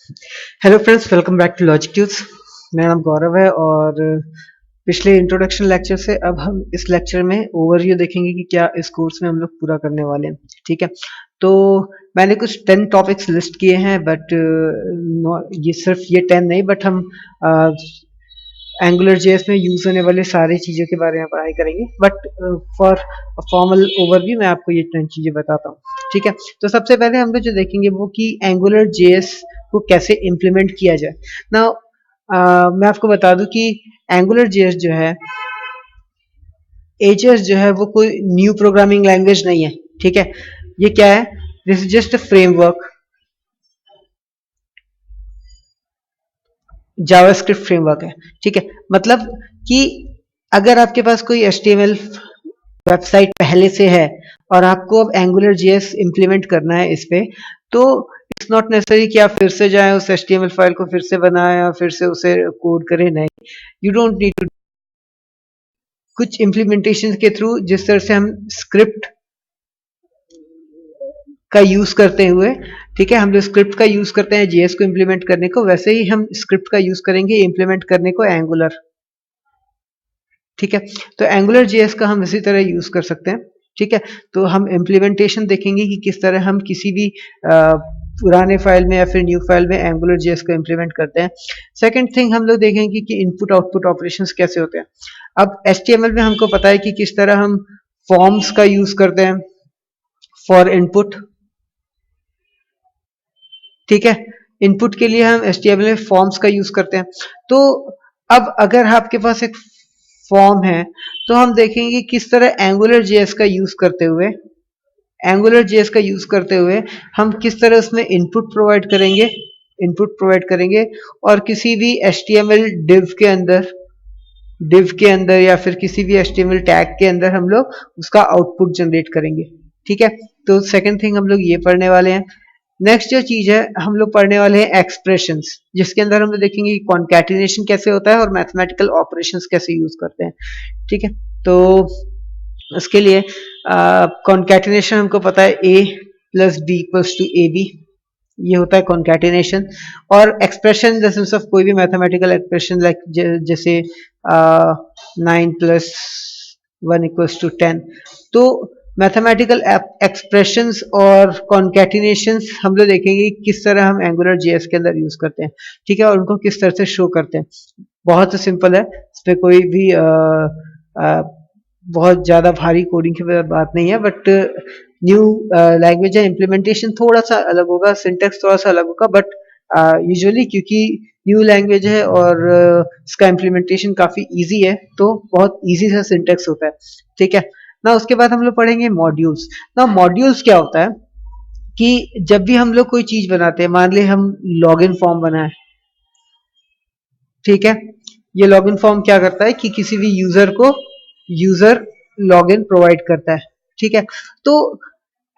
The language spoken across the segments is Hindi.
Hello friends, welcome back to Logic Tubes. मेरा नाम गौरव है और पिछले इंट्रोडक्शन लेक्चर से अब हम इस लेक्चर में ओवरव्यू देखेंगे कि क्या इस कोर्स में हम लोग पूरा करने वाले हैं। ठीक है, तो मैंने कुछ 10 टॉपिक्स लिस्ट किए हैं, बट ये सिर्फ ये 10 नहीं, बट हम एंगुलर जेएस में यूज होने वाले सारी चीज़ों के बारे में पढ़ाई करेंगे। बट फॉर फॉर्मल ओवरव्यू मैं आपको ये 10 चीज़ें बताता हूँ। ठीक है, तो सबसे पहले हम लोग जो देखेंगे वो कि एंगुलर जेएस को कैसे इम्प्लीमेंट किया जाए ना। मैं आपको बता दूं कि एंगुलर जेएस जो है, एजेस जो है, वो कोई न्यू प्रोग्रामिंग लैंग्वेज नहीं है। ठीक है, ये क्या है? This is just a framework, JavaScript framework है। ठीक है, मतलब कि अगर आपके पास कोई एचटीएमएल वेबसाइट पहले से है और आपको अब एंगुलर जेएस इम्प्लीमेंट करना है इस पे, तो इट्स नॉट नेसेसरी कि आप फिर से जाएं उस एचटीएमएल फाइल को फिर से बनाएं और फिर से उसे कोड करें। नहीं, यू डोंट नीड टू। कुछ इम्प्लीमेंटेशन के थ्रू जिस तरह से हम स्क्रिप्ट का यूज करते हुए, ठीक है, हम जो स्क्रिप्ट का यूज करते हैं जेएस को इम्प्लीमेंट करने को, वैसे ही हम स्क्रिप्ट का यूज करेंगे इम्प्लीमेंट करने को एंगुलर। ठीक है, तो एंगुलर जेएस का हम इसी तरह यूज कर सकते हैं। ठीक है, तो हम इम्प्लीमेंटेशन देखेंगे कि किस तरह हम किसी भी पुराने फाइल में या फिर न्यू फाइल में एंगुलर जेएस को इम्प्लीमेंट करते हैं। सेकंड थिंग हम लोग देखेंगे कि इनपुट आउटपुट ऑपरेशंस कैसे होते हैं। अब एचटीएमएल में हमको पता है कि किस तरह हम फॉर्म्स का यूज करते हैं फॉर इनपुट। ठीक है, इनपुट के लिए हम एचटीएमएल में फॉर्म्स का यूज करते हैं। तो अब अगर आपके पास एक फॉर्म है तो हम देखेंगे किस तरह एंगुलर जेएस का यूज करते हुए, हम किस तरह उसमें इनपुट प्रोवाइड करेंगे और किसी भी एचटीएमएल डिव के अंदर या फिर किसी भी एचटीएमएल टैग के अंदर हम लोग उसका आउटपुट जनरेट करेंगे। ठीक है, तो सेकंड थिंग हम लोग ये पढ़ने वाले हैं। नेक्स्ट जो चीज है, हम लोग पढ़ने वाले हैं एक्सप्रेशंस, जिसके अंदर हम लोग देखेंगे कॉन्कैटिनेशन कैसे होता है और मैथमेटिकल ऑपरेशंस कैसे यूज करते हैं। ठीक है, तो उसके लिए कॉन्कैटिनेशन हमको पता है A plus B equals to A B, ये होता है कॉन्कैटिनेशन। और expression in the sense of कोई भी मैथमेटिकल एक्सप्रेशन लाइक जैसे 9 प्लस 1 इक्वल्स टू 10। तो मैथमेटिकल एक्सप्रेशंस और कॉन्कैटिनेशंस हम लोग देखेंगे किस तरह हम एंगुलर जेएस के अंदर यूज करते हैं। ठीक है, और उनको किस तरह से शो करते हैं। बहुत सिंपल है, इस पर कोई भी बहुत ज़्यादा भारी कोडिंग की बात नहीं है। बट न्यू लैंग्वेज है, इम्प्लीमेंटेशन थोड़ा सा अलग होगा, सिंटेक्स थोड़ा सा अलग होगा, बट यूजुअली क्योंकि न्यू लैंग्वेज है और इसका इम्प्लीमेंटेशन काफ़ी इजी है, तो बहुत इजी सा सिंटेक्स होता है। ठीक है ना, उसके बाद हम लोग पढ़ेंगे मॉड्यूल्स। ना मॉड्यूल्स क्या होता है कि जब भी हम लोग कोई चीज़ बनाते हैं, मान ले हम लॉगिन फॉर्म बनाए। ठीक है, ये लॉगिन फॉर्म क्या करता है कि किसी भी यूजर लॉगिन प्रोवाइड करता है। ठीक है, तो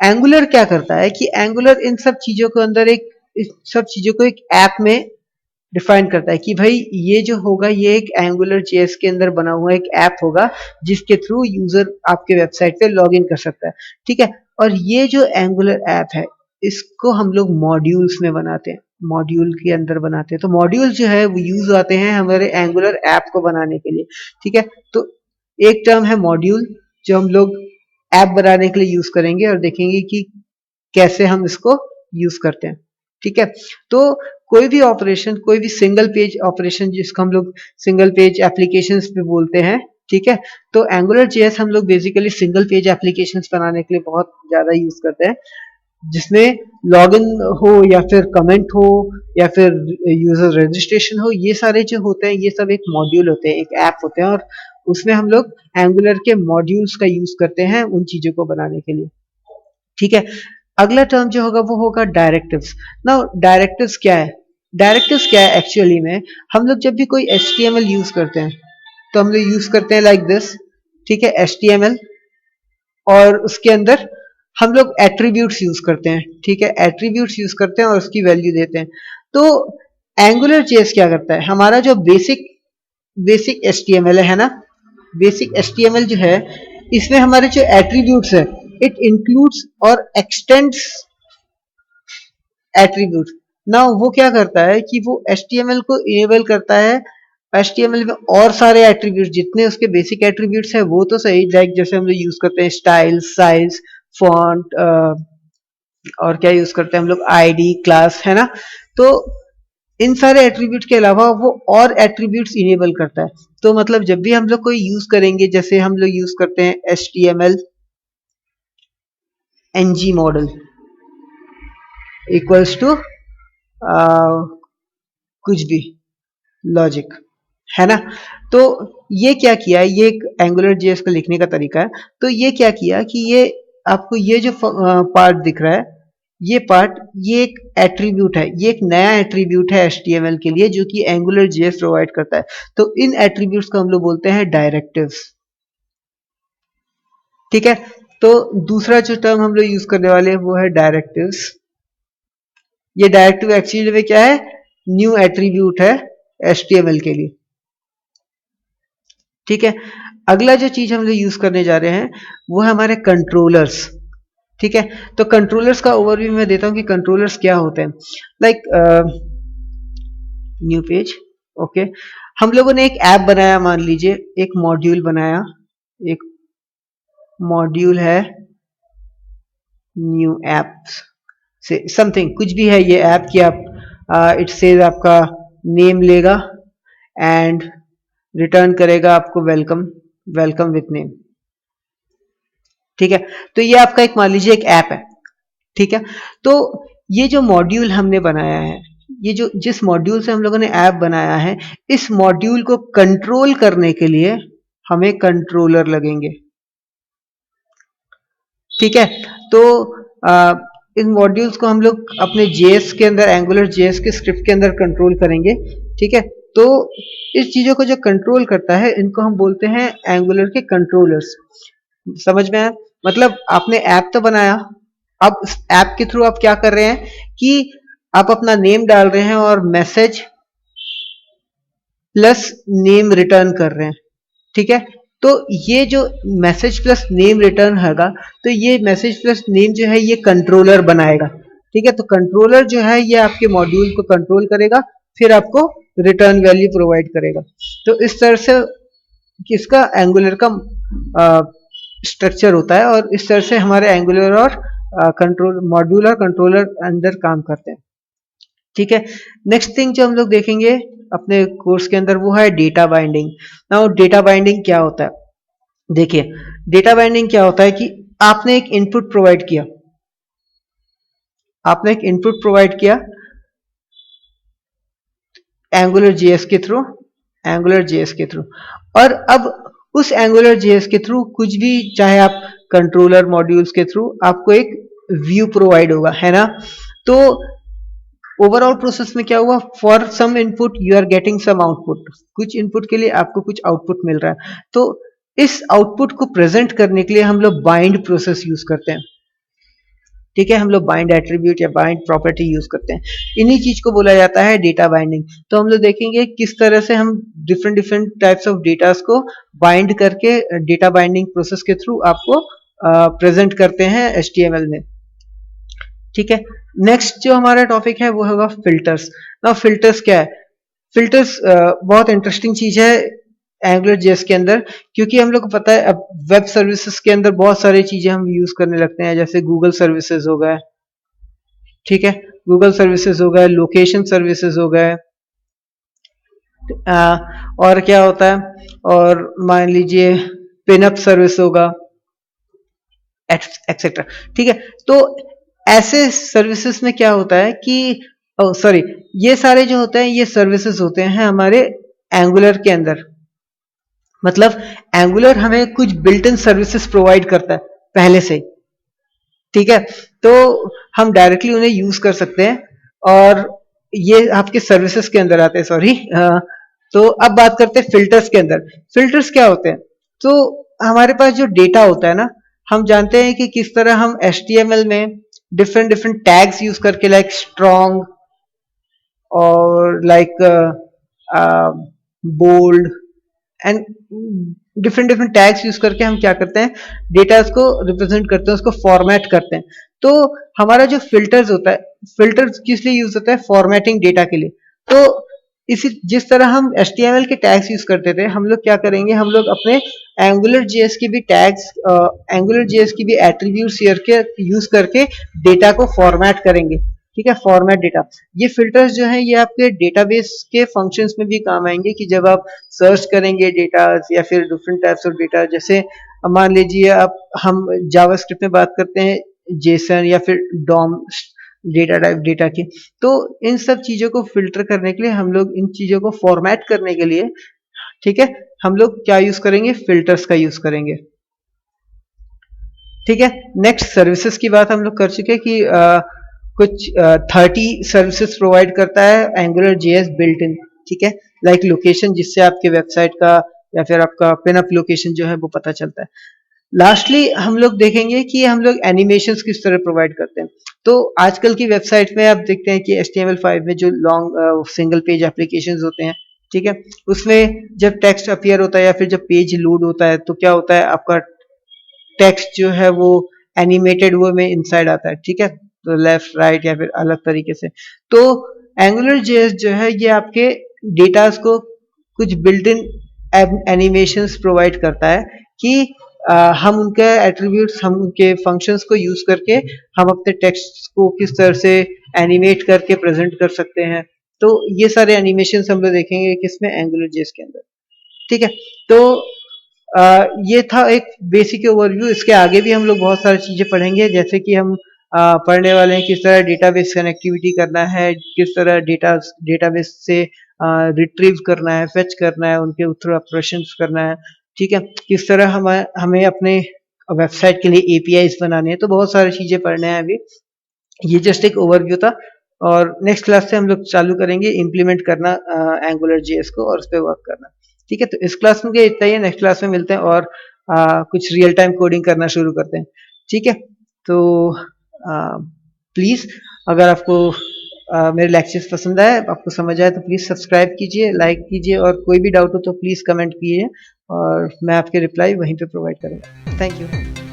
एंगुलर क्या करता है कि एंगुलर इन सब चीजों के अंदर इस सब चीजों को एक ऐप में डिफाइन करता है कि भाई ये जो होगा ये एक एंगुलर जेएस के अंदर बना हुआ एक ऐप होगा जिसके थ्रू यूजर आपके वेबसाइट पे लॉग इन कर सकता है। ठीक है, और ये जो एंगुलर ऐप है इसको हम लोग मॉड्यूल्स में बनाते हैं, मॉड्यूल के अंदर बनाते हैं। तो मॉड्यूल जो है वो यूज आते हैं हमारे एंगुलर ऐप को बनाने के लिए। ठीक है, तो एक टर्म है मॉड्यूल जो हम लोग ऐप बनाने के लिए यूज करेंगे और देखेंगे कि कैसे हम इसको यूज करते हैं। ठीक है, तो कोई भी ऑपरेशन, कोई भी सिंगल पेज ऑपरेशन जिसको हम लोग सिंगल पेज एप्लीकेशंस पे बोलते हैं। ठीक है, तो एंगुलर जेएस हम लोग बेसिकली सिंगल पेज एप्लीकेशंस बनाने के लिए बहुत ज्यादा यूज करते हैं, जिसमें लॉगिन हो या फिर कमेंट हो या फिर यूजर रजिस्ट्रेशन हो, ये सारे जो होते हैं ये सब एक मॉड्यूल होते हैं, एक ऐप होते हैं, और उसमें हम लोग एंगुलर के मॉड्यूल्स का यूज करते हैं उन चीजों को बनाने के लिए। ठीक है, अगला टर्म जो होगा वो होगा डायरेक्टिव्स। नाउ डायरेक्टिव्स क्या है एक्चुअली में, हम लोग जब भी कोई एचटीएमएल यूज करते हैं तो हम लोग यूज करते हैं लाइक दिस। ठीक है, एचटीएमएल, और उसके अंदर हम लोग एट्रीब्यूट्स यूज करते हैं। ठीक है, एट्रीब्यूट्स यूज करते हैं और उसकी वैल्यू देते हैं। तो एंगुलर जेएस क्या करता है, हमारा जो बेसिक एचटीएमएल है ना, बेसिक एचटीएमएल जो है इसमें हमारे जो एट्रीब्यूट्स है, इट इंक्लूड्स और एक्सटेंड्स एट्रीब्यूट। ना वो क्या करता है कि वो HTML को इनेबल करता है। HTML में और सारे एट्रीब्यूट जितने उसके बेसिक एट्रीब्यूट्स है वो तो सही, लाइक जैसे हम लोग यूज करते हैं स्टाइल, साइज, फॉन्ट, और क्या यूज करते हैं हम लोग, आईडी, क्लास, है ना। तो इन सारे एट्रीब्यूट के अलावा वो और एट्रीब्यूट्स इनेबल करता है। तो मतलब जब भी हम लोग कोई यूज करेंगे, जैसे हम लोग यूज करते हैं HTML ng model equals to कुछ भी लॉजिक, है ना। तो ये क्या किया, ये एक एंगुलर जेएस का लिखने का तरीका है। तो ये क्या किया कि ये आपको ये जो पार्ट दिख रहा है, ये पार्ट, ये एक एट्रीब्यूट है, ये एक नया एट्रीब्यूट है HTML के लिए जो कि एंगुलर जेएस प्रोवाइड करता है। तो इन एट्रीब्यूट्स को हम लोग बोलते हैं डायरेक्टिव्स, ठीक है। तो दूसरा जो टर्म हम लोग यूज करने वाले हैं वो है डायरेक्टिव्स। ये डायरेक्टिव एक्चुअली में क्या है, न्यू एट्रीब्यूट है HTML के लिए, ठीक है। अगला जो चीज हम लोग यूज करने जा रहे हैं वो है हमारे कंट्रोलर्स, ठीक है। तो कंट्रोलर्स का ओवरव्यू मैं देता हूं कि कंट्रोलर्स क्या होते हैं। Like new page, okay. हम लोगों ने एक ऐप बनाया, मान लीजिए एक मॉड्यूल बनाया, एक मॉड्यूल है न्यू एप्स से समथिंग, कुछ भी है ये ऐप कि आप इट सेज आपका नेम लेगा एंड रिटर्न करेगा आपको वेलकम, वेलकम विथ नेम, ठीक है। तो ये आपका एक मान लीजिए एक ऐप है, ठीक है। तो ये जो मॉड्यूल हमने बनाया है, ये जो जिस मॉड्यूल से हम लोगों ने ऐप बनाया है, इस मॉड्यूल को कंट्रोल करने के लिए हमें कंट्रोलर लगेंगे, ठीक है। तो इन मॉड्यूल्स को हम लोग अपने जेएस के अंदर, एंगुलर जेएस के स्क्रिप्ट के अंदर कंट्रोल करेंगे, ठीक है। तो इस चीजों को जो कंट्रोल करता है इनको हम बोलते हैं एंगुलर के कंट्रोलर्स। समझ में आया? मतलब आपने ऐप तो बनाया, अब इस ऐप के थ्रू आप क्या कर रहे हैं कि आप अपना नेम डाल रहे हैं और मैसेज प्लस नेम रिटर्न कर रहे हैं, ठीक है। तो ये जो मैसेज प्लस नेम रिटर्न होगा, तो ये मैसेज प्लस नेम जो है ये कंट्रोलर बनाएगा, ठीक है। तो कंट्रोलर जो है ये आपके मॉड्यूल को कंट्रोल करेगा, फिर आपको रिटर्न वैल्यू प्रोवाइड करेगा। तो इस तरह से किसका, एंगुलर का स्ट्रक्चर होता है, और इस तरह से हमारे एंगुलर और कंट्रोल मॉड्यूल और कंट्रोलर अंदर काम करते हैं, ठीक है। नेक्स्ट थिंग जो हम लोग देखेंगे अपने कोर्स के अंदर वो है data binding. Now data binding क्या होता है, देखिए डेटा बाइंडिंग क्या होता है कि आपने एक इनपुट प्रोवाइड किया, आपने एक इनपुट प्रोवाइड किया एंगुलर जेएस के थ्रू, एंगुलर जेएस के थ्रू, और अब उस एंगुलर जेएस के थ्रू कुछ भी, चाहे आप कंट्रोलर मॉड्यूल्स के थ्रू आपको एक व्यू प्रोवाइड होगा, है ना। तो ओवरऑल प्रोसेस में क्या हुआ, for some input you are getting some output, कुछ इनपुट के लिए आपको कुछ आउटपुट मिल रहा है। तो इस आउटपुट को प्रेजेंट करने के लिए हम लोग बाइंड प्रोसेस यूज करते हैं, ठीक है। हम लोग बाइंड एट्रीब्यूट या बाइंड प्रॉपर्टी यूज करते हैं, इन्हीं चीज को बोला जाता है डेटा बाइंडिंग। तो हम लोग देखेंगे किस तरह से हम different different types of datas को बाइंड करके डेटा बाइंडिंग प्रोसेस के थ्रू आपको प्रेजेंट करते हैं HTML में, ठीक है। नेक्स्ट जो हमारा टॉपिक है वो होगा फिल्टर्स। ना फिल्टर्स क्या है, फिल्टर्स बहुत इंटरेस्टिंग चीज है एंगुलर जेएस के अंदर, क्योंकि हम लोग को पता है अब वेब सर्विसेज के अंदर बहुत सारी चीजें हम यूज करने लगते हैं, जैसे गूगल सर्विसेज हो गए, ठीक है। गूगल सर्विसेज हो गए, लोकेशन सर्विसेज हो गए, और क्या होता है, और मान लीजिए पिनअप सर्विस होगा, एक्सेट्रा, ठीक है। तो ऐसे सर्विसेज में क्या होता है कि सॉरी, ये सारे जो होते हैं ये सर्विसेज होते हैं हमारे एंगुलर के अंदर। मतलब एंगुलर हमें कुछ बिल्ट इन सर्विसेज प्रोवाइड करता है पहले से, ठीक है। तो हम डायरेक्टली उन्हें यूज कर सकते हैं, और ये आपके सर्विसेज के अंदर आते हैं, सॉरी। तो अब बात करते हैं फिल्टर्स के अंदर। फिल्टर्स क्या होते हैं, तो हमारे पास जो डेटा होता है ना, हम जानते हैं कि किस तरह हम HTML में डिफरेंट डिफरेंट टैग्स यूज करके, लाइक स्ट्रॉन्ग और like bold and different different tags use करके हम क्या करते हैं, डेटा को रिप्रेजेंट करते हैं, उसको फॉर्मेट करते हैं। तो हमारा जो फिल्टर्स होता है, फिल्टर किस लिए यूज होता है? फॉर्मेटिंग डेटा के लिए। तो इसी जिस तरह हम HTML के टैग्स यूज करते थे, हम लोग क्या करेंगे, हम लोग अपने एंगुलर जेएस की भी टैग्स, एंगुलर जेएस की भी एट्रीब्यूट्स यूज करके डेटा को फॉर्मेट करेंगे। ठीक है, फॉर्मेट डेटा। ये फिल्टर्स जो है ये आपके डेटाबेस के फंक्शंस में भी काम आएंगे कि जब आप सर्च करेंगे डेटा या फिर डिफरेंट टाइप्स ऑफ डेटा, जैसे मान लीजिए आप हम जावास्क्रिप्ट में बात करते हैं जेसन या फिर डॉम डेटा टाइप डेटा की, तो इन सब चीजों को फिल्टर करने के लिए हम लोग इन चीजों को फॉर्मेट करने के लिए, ठीक है, हम लोग क्या यूज करेंगे? फिल्टर्स का यूज करेंगे। ठीक है, नेक्स्ट सर्विसेज की बात हम लोग कर चुके हैं कि कुछ 30 सर्विसेज प्रोवाइड करता है एंगुलर जेएस बिल्ट इन। ठीक है, लाइक लोकेशन, जिससे आपके वेबसाइट का या फिर आपका पिनअप लोकेशन जो है वो पता चलता है। लास्टली हम लोग देखेंगे कि हम लोग एनिमेशंस किस तरह प्रोवाइड करते हैं। तो आजकल की वेबसाइट में आप देखते हैं कि HTML5 में जो लॉन्ग सिंगल पेज एप्लीकेशंस होते हैं, ठीक है, उसमें जब टेक्स्ट अपीयर होता है या फिर जब पेज लोड होता है तो क्या होता है, आपका टेक्स्ट जो है वो एनिमेटेड वो में इनसाइड आता है। ठीक है, तो लेफ्ट राइट या फिर अलग तरीके से। तो एंगुलर जेएस जो है ये आपके डेटास को कुछ बिल्ट इन एनिमेशंस प्रोवाइड करता है कि हम उनके एट्रीब्यूट्स, हम उनके फंक्शंस को यूज करके हम अपने टेक्स्ट को किस तरह से एनिमेट करके प्रेजेंट कर सकते हैं। तो ये सारे एनिमेशंस हम लोग देखेंगे किसमें? एंगुलर जेएस के अंदर। ठीक है, तो ये था एक बेसिक ओवरव्यू। इसके आगे भी हम लोग बहुत सारी चीजें पढ़ेंगे, जैसे कि हम पढ़ने वाले हैं किस तरह डेटाबेस कनेक्टिविटी करना है, किस तरह डेटाबेस से रिट्रीव करना है, फेच करना है, उनके थ्रू ऑपरेशंस करना है। ठीक है, किस तरह हमें अपने वेबसाइट के लिए एपीआईज बनाने हैं। तो बहुत सारी चीजें पढ़ने हैं अभी। ये जस्ट एक ओवरव्यू था, और नेक्स्ट क्लास से हम लोग चालू करेंगे इम्प्लीमेंट करना एंगुलर जेएस को और उस पर वर्क करना। ठीक है, तो इस क्लास में इतना ही है। नेक्स्ट क्लास में मिलते हैं और कुछ रियल टाइम कोडिंग करना शुरू करते हैं। ठीक है, तो प्लीज अगर आपको मेरे लेक्चर्स पसंद आए, आपको समझ आए, तो प्लीज सब्सक्राइब कीजिए, लाइक कीजिए, और कोई भी डाउट हो तो प्लीज कमेंट कीजिए और मैं आपके रिप्लाई वहीं पे प्रोवाइड करूंगा। Thank you.